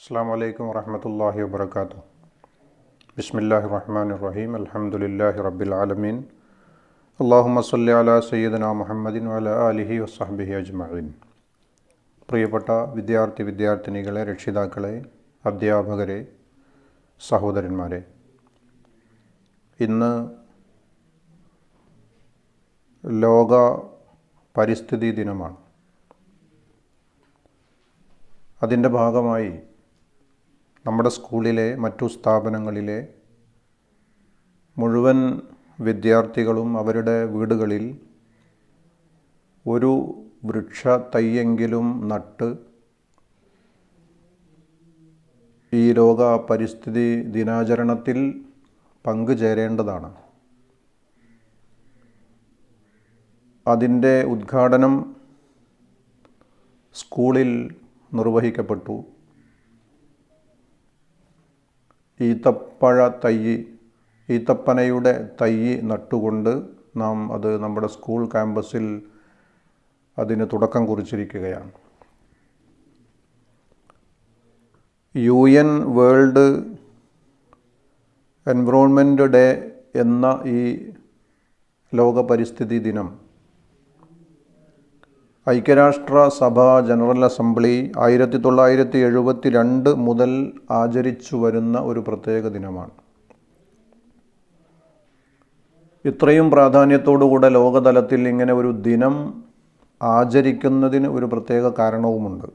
അസ്സലാമു അലൈക്കും വറഹ്മത്തുള്ളാഹി വബറകാതുഹു. ബിസ്മില്ലാഹിർ റഹ്മാനിർ റഹീം. അൽഹംദുലില്ലാഹി റബ്ബിൽ ആലമീൻ. അല്ലാഹുമ്മ സ്വല്ലി അലാ സയ്യിദിനാ മുഹമ്മദിൻ വഅലാ ആലിഹി വസ്സഹ്ബിഹി അജ്മഈൻ. പ്രിയപ്പെട്ട വിദ്യാർത്ഥിനികളെ, രക്ഷിതാക്കളെ, അധ്യാപകരെ, സഹോദരന്മാരെ, ഇന്ന് ലോക പരിസ്ഥിതി ദിനമാണ്. അതിൻ്റെ ഭാഗമായി നമ്മുടെ സ്കൂളിലെ മറ്റു സ്ഥാപനങ്ങളിലെ മുഴുവൻ വിദ്യാർത്ഥികളും അവരുടെ വീടുകളിൽ ഒരു വൃക്ഷ തൈയെങ്കിലും നട്ട് ഈ ലോക പരിസ്ഥിതി ദിനാചരണത്തിൽ പങ്കുചേരേണ്ടതാണ്. അതിൻ്റെ ഉദ്ഘാടനം സ്കൂളിൽ നിർവഹിക്കപ്പെട്ടു. ഈത്തപ്പനയുടെ തൈ നട്ടുകൊണ്ട് നാം അത് നമ്മുടെ സ്കൂൾ ക്യാമ്പസിൽ അതിന് തുടക്കം കുറിച്ചിരിക്കുകയാണ്. UN വേൾഡ് എൻവയോൺമെൻറ്റ് ഡേ എന്ന ഈ ലോക പരിസ്ഥിതി ദിനം ഐക്യരാഷ്ട്ര സഭ ജനറൽ അസംബ്ലി 1972 മുതൽ ആചരിച്ചു വരുന്ന ഒരു പ്രത്യേക ദിനമാണ്. ഇത്രയും പ്രാധാന്യത്തോടുകൂടെ ലോകതലത്തിൽ ഇങ്ങനെ ഒരു ദിനം ആചരിക്കുന്നതിന് ഒരു പ്രത്യേക കാരണവുമുണ്ട്.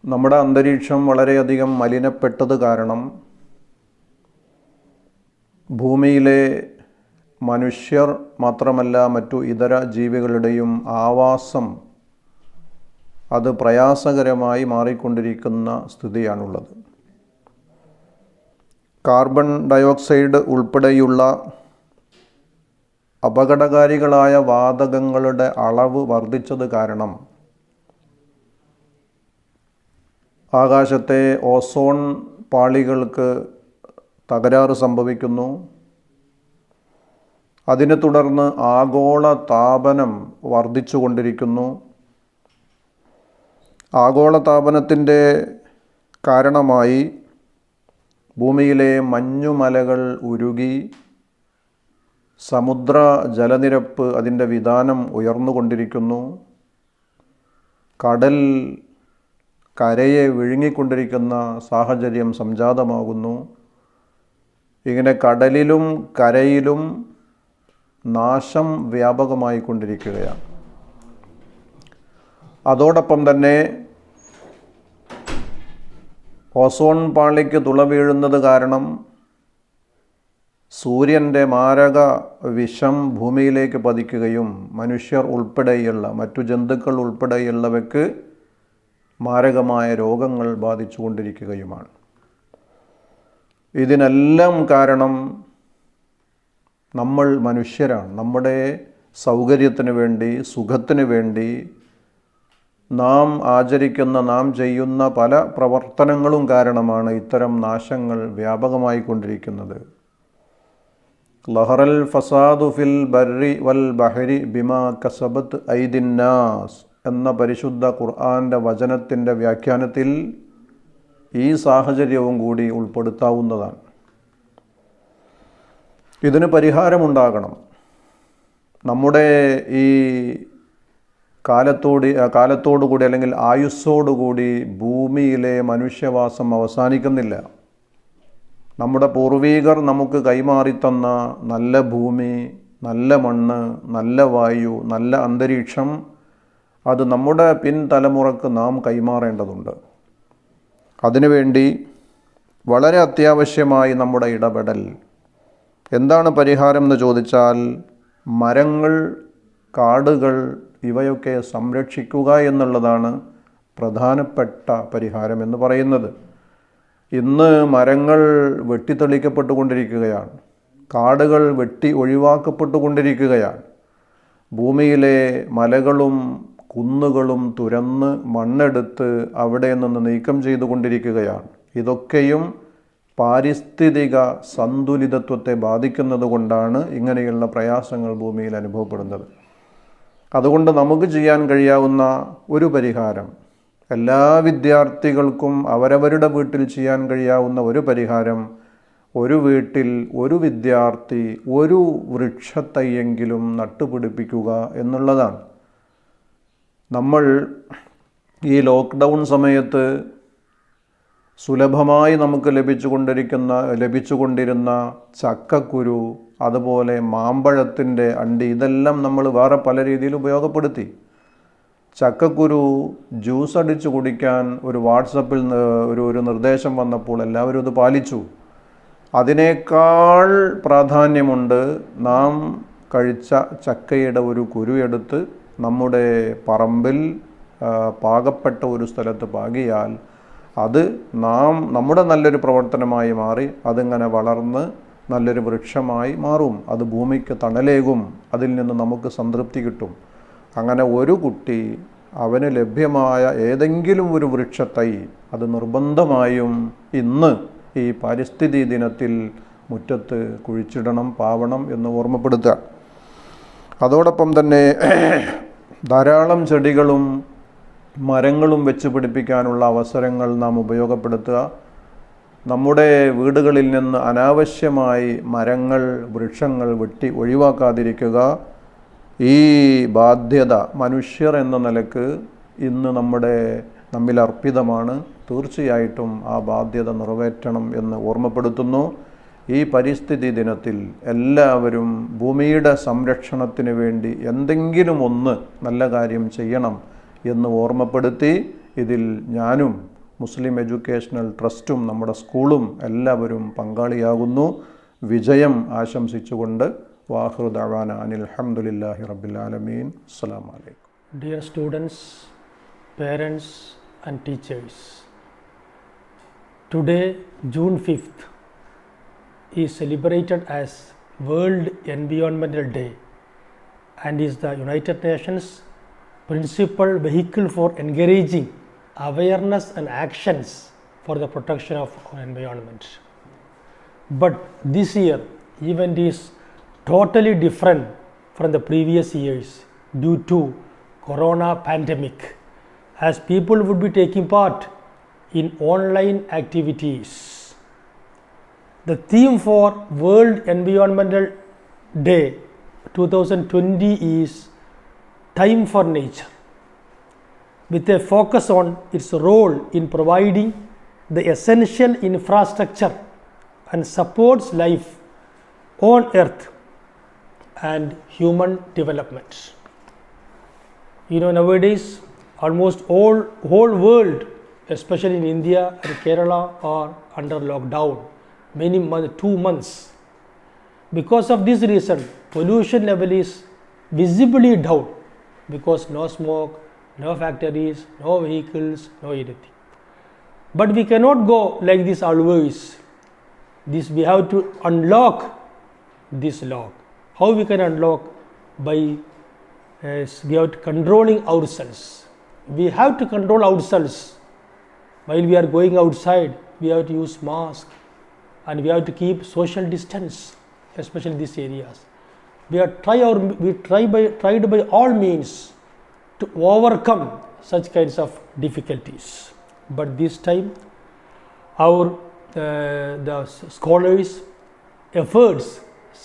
നമ്മുടെ അന്തരീക്ഷം വളരെയധികം മലിനപ്പെട്ടത് കാരണം ഭൂമിയിലെ മനുഷ്യർ മാത്രമല്ല മറ്റു ഇതര ജീവികളുടെയും ആവാസം അത് പ്രയാസകരമായി മാറിക്കൊണ്ടിരിക്കുന്ന സ്ഥിതിയാണുള്ളത്. കാർബൺ ഡയോക്സൈഡ് ഉൾപ്പെടെയുള്ള അപകടകാരികളായ വാതകങ്ങളുടെ അളവ് വർദ്ധിച്ചത് കാരണം ആകാശത്തെ ഓസോൺ പാളികൾക്ക് തകരാറ് സംഭവിക്കുന്നു. അതിനെ തുടർന്ന് ആഗോള താപനം വർദ്ധിച്ചുകൊണ്ടിരിക്കുന്നു. ആഗോളതാപനത്തിൻ്റെ കാരണമായി ഭൂമിയിലെ മഞ്ഞുമലകൾ ഉരുകി സമുദ്ര ജലനിരപ്പ് അതിൻ്റെ വിതാനം ഉയർന്നുകൊണ്ടിരിക്കുന്നു. കടൽ കരയെ വിഴുങ്ങിക്കൊണ്ടിരിക്കുന്ന സാഹചര്യം സംജാതമാകുന്നു. ഇങ്ങനെ കടലിലും കരയിലും നാശം വ്യാപകമായി കൊണ്ടിരിക്കുകയാണ്. അതോടൊപ്പം തന്നെ ഓസോൺ പാളിക്ക് തുള വീഴുന്നത് കാരണം സൂര്യൻ്റെ മാരക വിഷം ഭൂമിയിലേക്ക് പതിക്കുകയും മനുഷ്യർ ഉൾപ്പെടെയുള്ള മറ്റു ജന്തുക്കൾ ഉൾപ്പെടെയുള്ളവയ്ക്ക് മാരകമായ രോഗങ്ങൾ ബാധിച്ചു കൊണ്ടിരിക്കുകയുമാണ്. ഇതിനെല്ലാം കാരണം നമ്മൾ മനുഷ്യരാണ്. നമ്മുടെ സൗകര്യത്തിന് വേണ്ടി, സുഖത്തിന് വേണ്ടി നാം ആചരിക്കുന്ന, നാം ചെയ്യുന്ന പല പ്രവർത്തനങ്ങളും കാരണമാണ് ഇത്തരം നാശങ്ങൾ വ്യാപകമായി കൊണ്ടിരിക്കുന്നത്. ലഹറൽ ഫസാദു ഫിൽ ബർരി വൽ ബഹരി ബിമാ കസബത്ത് ഐദിന്നാസ് എന്ന പരിശുദ്ധ ഖുർആൻ്റെ വചനത്തിൻ്റെ വ്യാഖ്യാനത്തിൽ ഈ സാഹചര്യവും കൂടി ഉൾപ്പെടുത്താവുന്നതാണ്. ഇതിന് പരിഹാരമുണ്ടാകണം. നമ്മുടെ ഈ കാലത്തോടുകൂടി അല്ലെങ്കിൽ ആയുസ്സോടുകൂടി ഭൂമിയിലെ മനുഷ്യവാസം അവസാനിക്കുന്നില്ല. നമ്മുടെ പൂർവികർ നമുക്ക് കൈമാറിത്തന്ന നല്ല ഭൂമി, നല്ല മണ്ണ്, നല്ല വായു, നല്ല അന്തരീക്ഷം അത് നമ്മുടെ പിൻതലമുറക്ക് നാം കൈമാറേണ്ടതുണ്ട്. അതിനുവേണ്ടി വളരെ അത്യാവശ്യമായി നമ്മുടെ ഇടപെടൽ. എന്താണ് പരിഹാരം എന്ന് ചോദിച്ചാൽ മരങ്ങൾ, കാടുകൾ ഇവയൊക്കെ സംരക്ഷിക്കുക എന്നുള്ളതാണ് പ്രധാനപ്പെട്ട പരിഹാരം എന്ന് പറയുന്നത്. ഇന്ന് മരങ്ങൾ വെട്ടിത്തെളിക്കപ്പെട്ടുകൊണ്ടിരിക്കുകയാണ്. കാടുകൾ വെട്ടി ഒഴിവാക്കപ്പെട്ടുകൊണ്ടിരിക്കുകയാണ്. ഭൂമിയിലെ മലകളും കുന്നുകളും തുരന്ന് മണ്ണെടുത്ത് അവിടെ നിന്ന് നീക്കം ചെയ്തുകൊണ്ടിരിക്കുകയാണ്. ഇതൊക്കെയും പാരിസ്ഥിതിക സന്തുലിതത്വത്തെ ബാധിക്കുന്നത് കൊണ്ടാണ് ഇങ്ങനെയുള്ള പ്രയാസങ്ങൾ ഭൂമിയിൽ അനുഭവപ്പെടുന്നത്. അതുകൊണ്ട് നമുക്ക് ചെയ്യാൻ കഴിയാവുന്ന ഒരു പരിഹാരം, എല്ലാ വിദ്യാർത്ഥികൾക്കും അവരവരുടെ വീട്ടിൽ ചെയ്യാൻ കഴിയാവുന്ന ഒരു പരിഹാരം, ഒരു വീട്ടിൽ ഒരു വിദ്യാർത്ഥി ഒരു വൃക്ഷത്തൈയെങ്കിലും നട്ടുപിടിപ്പിക്കുക എന്നുള്ളതാണ്. നമ്മൾ ഈ ലോക്ക്ഡൗൺ സമയത്ത് സുലഭമായി നമുക്ക് ലഭിച്ചുകൊണ്ടിരുന്ന ചക്കക്കുരു, അതുപോലെ മാമ്പഴത്തിൻ്റെ അണ്ടി, ഇതെല്ലാം നമ്മൾ വേറെ പല രീതിയിൽ ഉപയോഗപ്പെടുത്തി. ചക്കക്കുരു ജ്യൂസ് അടിച്ച് കുടിക്കാൻ ഒരു വാട്സപ്പിൽ ഒരു നിർദ്ദേശം വന്നപ്പോൾ എല്ലാവരും ഇത് പാലിച്ചു. അതിനേക്കാൾ പ്രാധാന്യമുണ്ട് നാം കഴിച്ച ചക്കയുടെ ഒരു കുരു എടുത്ത് നമ്മുടെ പറമ്പിൽ പാകപ്പെട്ട ഒരു സ്ഥലത്ത് പാകിയാൽ അത് നമ്മുടെ നല്ലൊരു പ്രവർത്തനമായി മാറി അതിങ്ങനെ വളർന്ന് നല്ലൊരു വൃക്ഷമായി മാറും. അത് ഭൂമിക്ക് തണലേകും, അതിൽ നിന്ന് നമുക്ക് സംതൃപ്തി കിട്ടും. അങ്ങനെ ഒരു കുട്ടി അവന് ലഭ്യമായ ഏതെങ്കിലും ഒരു വൃക്ഷത്തൈ അത് നിർബന്ധമായും ഇന്ന് ഈ പരിസ്ഥിതി ദിനത്തിൽ മുറ്റത്ത് കുഴിച്ചിടണം, പാവണം എന്ന് ഓർമ്മപ്പെടുത്തുക. അതോടൊപ്പം തന്നെ ധാരാളം ചെടികളും മരങ്ങളും വെച്ച് പിടിപ്പിക്കാനുള്ള അവസരങ്ങൾ നാം ഉപയോഗപ്പെടുത്തുക. നമ്മുടെ വീടുകളിൽ നിന്ന് അനാവശ്യമായി മരങ്ങൾ, വൃക്ഷങ്ങൾ വെട്ടി ഒഴിവാക്കാതിരിക്കുക. ഈ ബാധ്യത മനുഷ്യർ എന്ന നിലക്ക് ഇന്ന് നമ്മിൽ അർപ്പിതമാണ്. തീർച്ചയായിട്ടും ആ ബാധ്യത നിറവേറ്റണം എന്ന് ഓർമ്മപ്പെടുത്തുന്നു. ഈ പരിസ്ഥിതി ദിനത്തിൽ എല്ലാവരും ഭൂമിയുടെ സംരക്ഷണത്തിന് വേണ്ടി എന്തെങ്കിലും ഒന്ന് നല്ല കാര്യം ചെയ്യണം എന്ന് ഓർമ്മപ്പെടുത്തി, ഇതിൽ ഞാനും മുസ്ലിം എഡ്യൂക്കേഷണൽ ട്രസ്റ്റും നമ്മുടെ സ്കൂളും എല്ലാവരും പങ്കാളിയാകുന്നു. വിജയം ആശംസിച്ചുകൊണ്ട് വാഹിറു ദഅവാന അനിൽ ഹംദുലില്ലാഹി റബ്ബിൽ ആലമീൻ. അസ്സലാമു അലൈക്കും. Dear students, parents and teachers, today June 5th is celebrated as World Environmental Day and is the United Nations principal vehicle for encouraging awareness and actions for the protection of our environment. But this year event is totally different from the previous years due to corona pandemic, as people would be taking part in online activities. The theme for World Environmental Day 2020 is Time for Nature, with a focus on its role in providing the essential infrastructure and supports life on earth and human development. Nowadays almost whole world, especially in India and Kerala, are under lockdown many months, 2 months. Because of this reason, pollution level is visibly down, because no smoke, no factories, no vehicles, no anything. But we cannot go like this always. We have to unlock this lock. How we can unlock? By we have to controlling ourselves. We have to control ourselves. While we are going outside, we have to use mask and we have to keep social distance, especially in these areas. We tried by all means to overcome such kinds of difficulties. But this time, the scholars, efforts,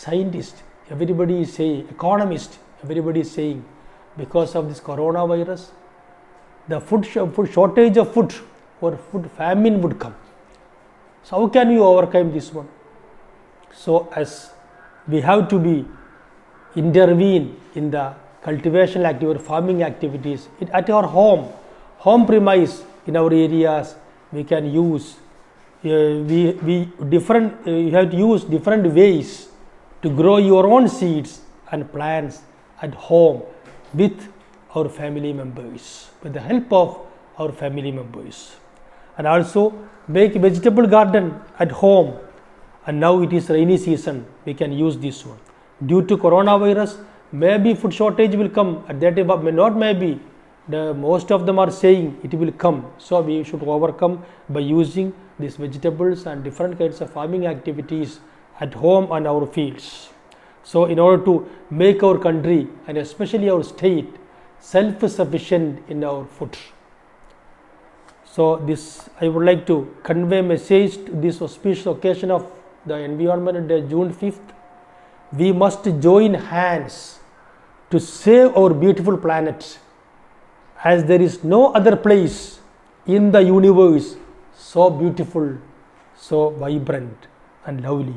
scientists, everybody is saying, economists, everybody is saying, because of this coronavirus, the food shortage of food or food famine would come. So how can we overcome this one? So as we have to intervene in the cultivation activity or farming activities at our home premise, in our areas, we can use you have to use different ways to grow your own seeds and plants at home with our family members, with the help of our family members. And also make vegetable garden at home. And now it is rainy season, we can use this one. Due to coronavirus, maybe food shortage will come at that time, but maybe most of them are saying it will come. So we should overcome by using these vegetables and different kinds of farming activities at home and our fields. So in order to make our country and especially our state self-sufficient in our food. So this, I would like to convey a message to this auspicious occasion of the Environment Day, June 5th. We must join hands to save our beautiful planet, as there is no other place in the universe so beautiful, so vibrant and lovely.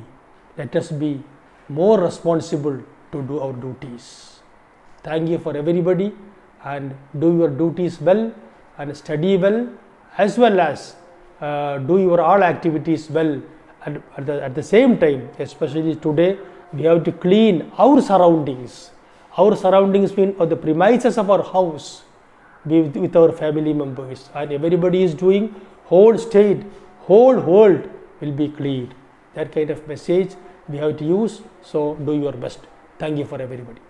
Let us be more responsible to do our duties. Thank you for everybody, and do your duties well and study well, as well as do your all activities well. And at the same time, especially today, we have to clean our surroundings. Our surroundings mean the premises of our house with our family members, and everybody is doing, whole state, whole world will be cleaned. That kind of message we have to use. So do your best. Thank you for everybody.